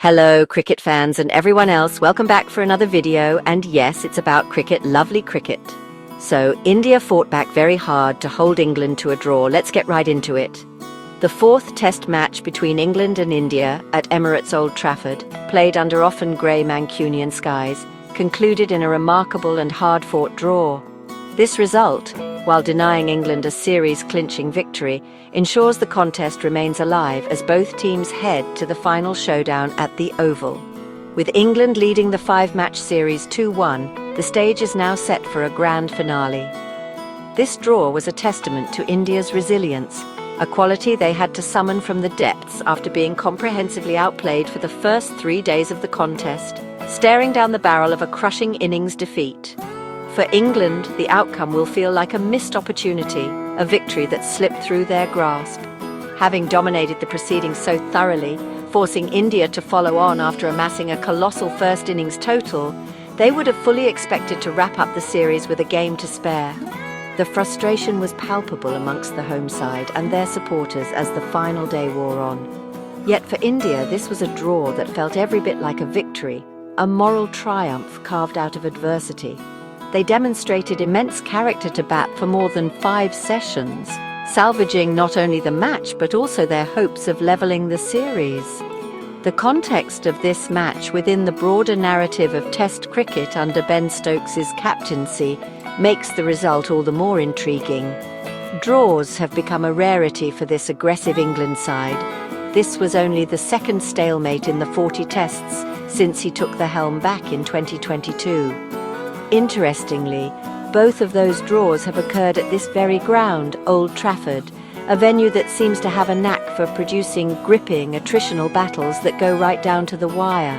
Hello, cricket fans and everyone else. Welcome back for another video. And yes, it's about cricket, lovely cricket. So, India fought back very hard to hold England to a draw. Let's get right into it. The fourth test match between England and India at Emirates Old Trafford, played under often grey Mancunian skies, concluded in a remarkable and hard-fought draw. This result, while denying England a series-clinching victory, ensures the contest remains alive as both teams head to the final showdown at the Oval. With England leading the five-match series 2-1, the stage is now set for a grand finale. This draw was a testament to India's resilience, a quality they had to summon from the depths after being comprehensively outplayed for the first 3 days of the contest, staring down the barrel of a crushing innings defeat. For England, the outcome will feel like a missed opportunity, a victory that slipped through their grasp. Having dominated the proceedings so thoroughly, forcing India to follow on after amassing a colossal first innings total, they would have fully expected to wrap up the series with a game to spare. The frustration was palpable amongst the home side and their supporters as the final day wore on. Yet for India, this was a draw that felt every bit like a victory, a moral triumph carved out of adversity. They demonstrated immense character to bat for more than 5 sessions, salvaging not only the match but also their hopes of levelling the series. The context of this match within the broader narrative of Test cricket under Ben Stokes' captaincy makes the result all the more intriguing. Draws have become a rarity for this aggressive England side. This was only the second stalemate in the 40 tests since he took the helm back in 2022. Interestingly, both of those draws have occurred at this very ground, Old Trafford, a venue that seems to have a knack for producing gripping, attritional battles that go right down to the wire.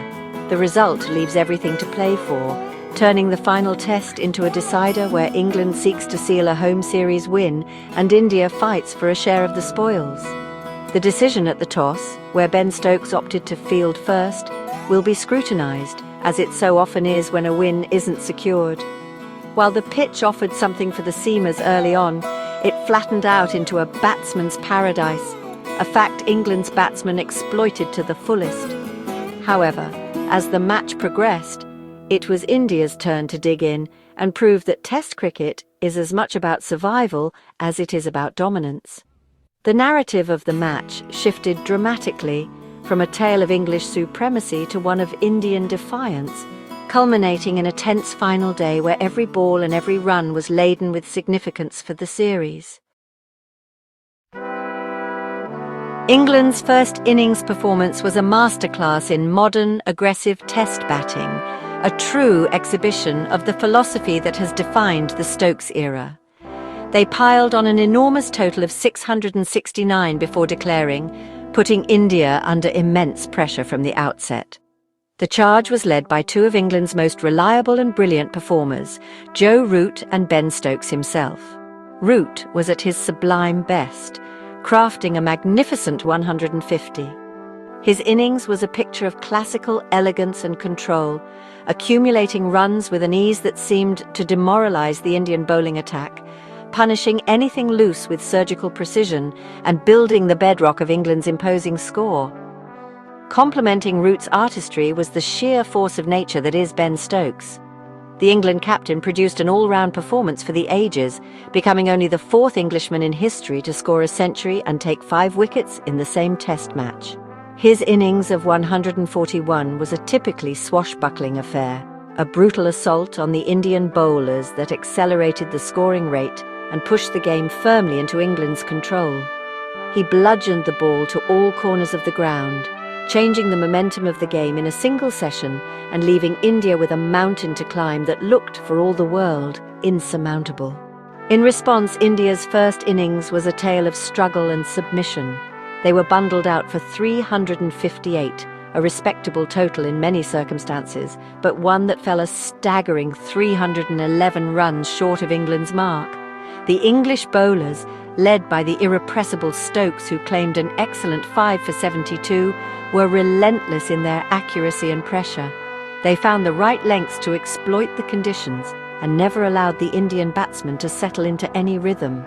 The result leaves everything to play for, turning the final test into a decider where England seeks to seal a home series win and India fights for a share of the spoils. The decision at the toss, where Ben Stokes opted to field first, will be scrutinised, as it so often is when a win isn't secured. While the pitch offered something for the seamers early on, it flattened out into a batsman's paradise, a fact England's batsmen exploited to the fullest. However, as the match progressed, it was India's turn to dig in and prove that Test cricket is as much about survival as it is about dominance. The narrative of the match shifted dramatically, from a tale of English supremacy to one of Indian defiance, culminating in a tense final day where every ball and every run was laden with significance for the series. England's first innings performance was a masterclass in modern, aggressive test batting, a true exhibition of the philosophy that has defined the Stokes era. They piled on an enormous total of 669 before declaring, putting India under immense pressure from the outset. The charge was led by two of England's most reliable and brilliant performers, Joe Root and Ben Stokes himself. Root was at his sublime best, crafting a magnificent 150. His innings was a picture of classical elegance and control, accumulating runs with an ease that seemed to demoralize the Indian bowling attack, punishing anything loose with surgical precision and building the bedrock of England's imposing score. Complementing Root's artistry was the sheer force of nature that is Ben Stokes. The England captain produced an all-round performance for the ages, becoming only the 4th Englishman in history to score a century and take 5 wickets in the same test match. His innings of 141 was a typically swashbuckling affair, a brutal assault on the Indian bowlers that accelerated the scoring rate and pushed the game firmly into England's control. He bludgeoned the ball to all corners of the ground, changing the momentum of the game in a single session and leaving India with a mountain to climb that looked, for all the world, insurmountable. In response, India's first innings was a tale of struggle and submission. They were bundled out for 358, a respectable total in many circumstances, but one that fell a staggering 311 runs short of England's mark. The English bowlers, led by the irrepressible Stokes, who claimed an excellent 5 for 72, were relentless in their accuracy and pressure. They found the right lengths to exploit the conditions and never allowed the Indian batsmen to settle into any rhythm.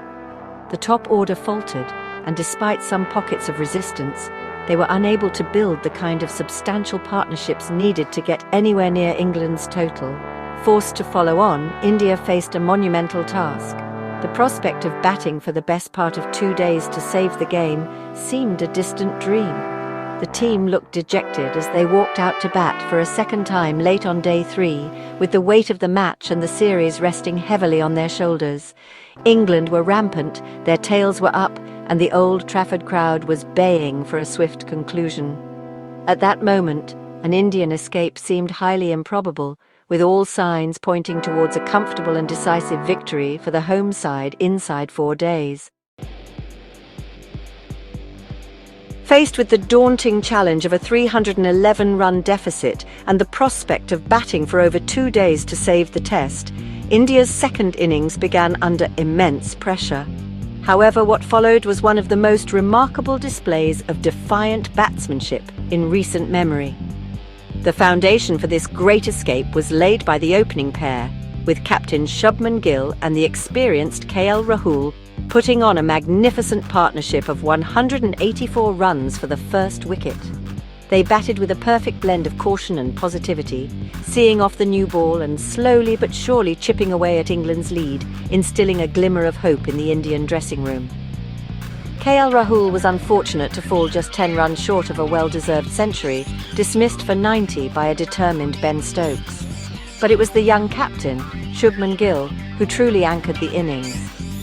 The top order faltered, and despite some pockets of resistance, they were unable to build the kind of substantial partnerships needed to get anywhere near England's total. Forced to follow on, India faced a monumental task. The prospect of batting for the best part of 2 days to save the game seemed a distant dream. The team looked dejected as they walked out to bat for a second time late on day 3, with the weight of the match and the series resting heavily on their shoulders. England were rampant, their tails were up, and the Old Trafford crowd was baying for a swift conclusion. At that moment, an Indian escape seemed highly improbable, with all signs pointing towards a comfortable and decisive victory for the home side inside 4 days. Faced with the daunting challenge of a 311-run deficit and the prospect of batting for over 2 days to save the test, India's second innings began under immense pressure. However, what followed was one of the most remarkable displays of defiant batsmanship in recent memory. The foundation for this great escape was laid by the opening pair, with Captain Shubman Gill and the experienced KL Rahul putting on a magnificent partnership of 184 runs for the first wicket. They batted with a perfect blend of caution and positivity, seeing off the new ball and slowly but surely chipping away at England's lead, instilling a glimmer of hope in the Indian dressing room. KL Rahul was unfortunate to fall just 10 runs short of a well-deserved century, dismissed for 90 by a determined Ben Stokes. But it was the young captain, Shubman Gill, who truly anchored the innings.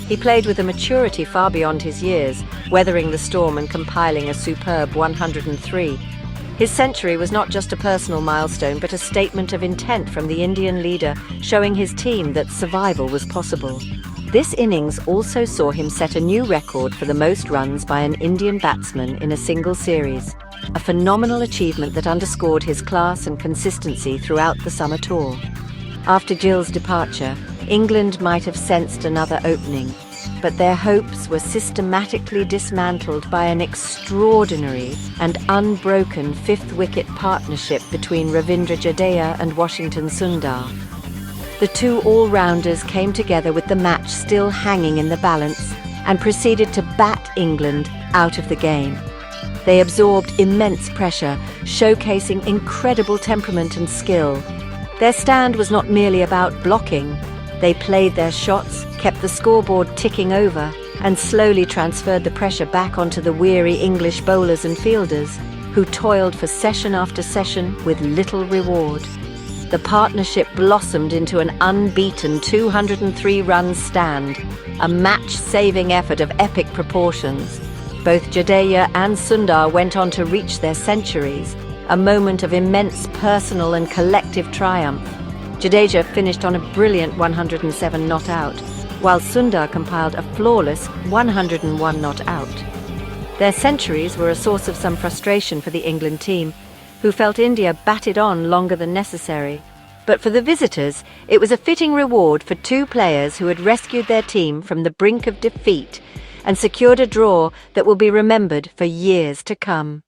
He played with a maturity far beyond his years, weathering the storm and compiling a superb 103. His century was not just a personal milestone, but a statement of intent from the Indian leader, showing his team that survival was possible. This innings also saw him set a new record for the most runs by an Indian batsman in a single series, a phenomenal achievement that underscored his class and consistency throughout the summer tour. After Gill's departure, England might have sensed another opening, but their hopes were systematically dismantled by an extraordinary and unbroken fifth-wicket partnership between Ravindra Jadeja and Washington Sundar. The two all-rounders came together with the match still hanging in the balance and proceeded to bat England out of the game. They absorbed immense pressure, showcasing incredible temperament and skill. Their stand was not merely about blocking. They played their shots, kept the scoreboard ticking over, and slowly transferred the pressure back onto the weary English bowlers and fielders, who toiled for session after session with little reward. The partnership blossomed into an unbeaten 203-run stand, a match-saving effort of epic proportions. Both Jadeja and Sundar went on to reach their centuries, a moment of immense personal and collective triumph. Jadeja finished on a brilliant 107 not out, while Sundar compiled a flawless 101 not out. Their centuries were a source of some frustration for the England team, who felt India batted on longer than necessary. But for the visitors, it was a fitting reward for two players who had rescued their team from the brink of defeat and secured a draw that will be remembered for years to come.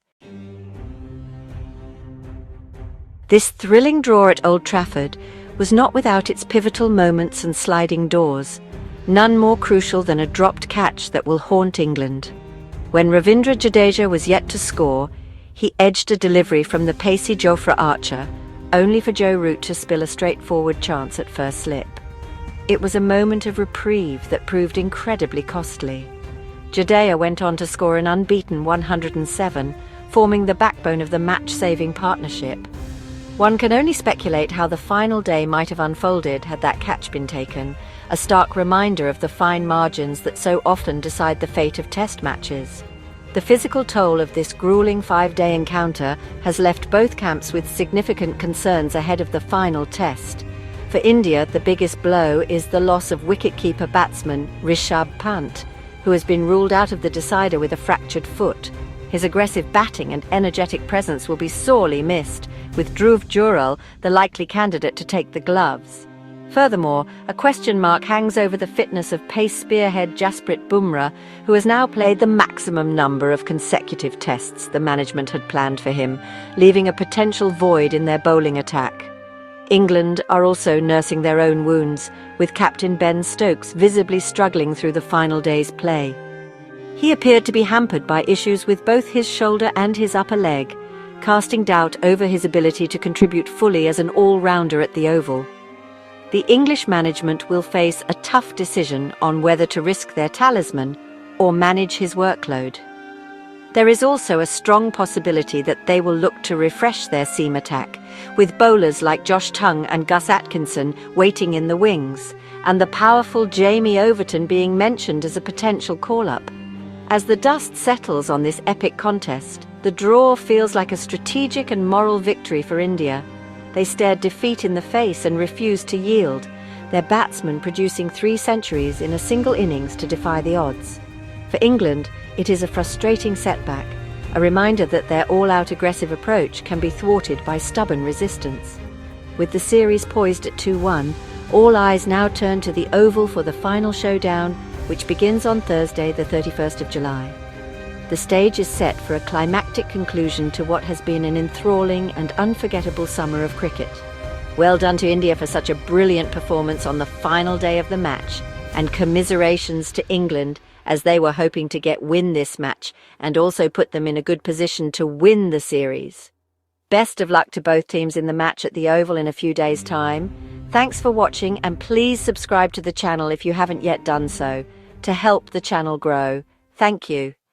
This thrilling draw at Old Trafford was not without its pivotal moments and sliding doors, none more crucial than a dropped catch that will haunt England. When Ravindra Jadeja was yet to score, he edged a delivery from the pacey Jofra Archer, only for Joe Root to spill a straightforward chance at first slip. It was a moment of reprieve that proved incredibly costly. Jadeja went on to score an unbeaten 107, forming the backbone of the match-saving partnership. One can only speculate how the final day might have unfolded had that catch been taken, a stark reminder of the fine margins that so often decide the fate of test matches. The physical toll of this grueling 5-day encounter has left both camps with significant concerns ahead of the final test. For India, the biggest blow is the loss of wicket-keeper batsman Rishabh Pant, who has been ruled out of the decider with a fractured foot. His aggressive batting and energetic presence will be sorely missed, with Dhruv Jurel the likely candidate to take the gloves. Furthermore, a question mark hangs over the fitness of pace spearhead Jasprit Bumrah, who has now played the maximum number of consecutive tests the management had planned for him, leaving a potential void in their bowling attack. England are also nursing their own wounds, with captain Ben Stokes visibly struggling through the final day's play. He appeared to be hampered by issues with both his shoulder and his upper leg, casting doubt over his ability to contribute fully as an all-rounder at the Oval. The English management will face a tough decision on whether to risk their talisman or manage his workload. There is also a strong possibility that they will look to refresh their seam attack, with bowlers like Josh Tongue and Gus Atkinson waiting in the wings, and the powerful Jamie Overton being mentioned as a potential call-up. As the dust settles on this epic contest, the draw feels like a strategic and moral victory for India. They stared defeat in the face and refused to yield, their batsmen producing 3 centuries in a single innings to defy the odds. For England, it is a frustrating setback, a reminder that their all-out aggressive approach can be thwarted by stubborn resistance. With the series poised at 2-1, all eyes now turn to the Oval for the final showdown, which begins on Thursday, the 31st of July. The stage is set for a climactic conclusion to what has been an enthralling and unforgettable summer of cricket. Well done to India for such a brilliant performance on the final day of the match, and commiserations to England as they were hoping to win this match and also put them in a good position to win the series. Best of luck to both teams in the match at the Oval in a few days' time. Thanks for watching, and please subscribe to the channel if you haven't yet done so, to help the channel grow. Thank you.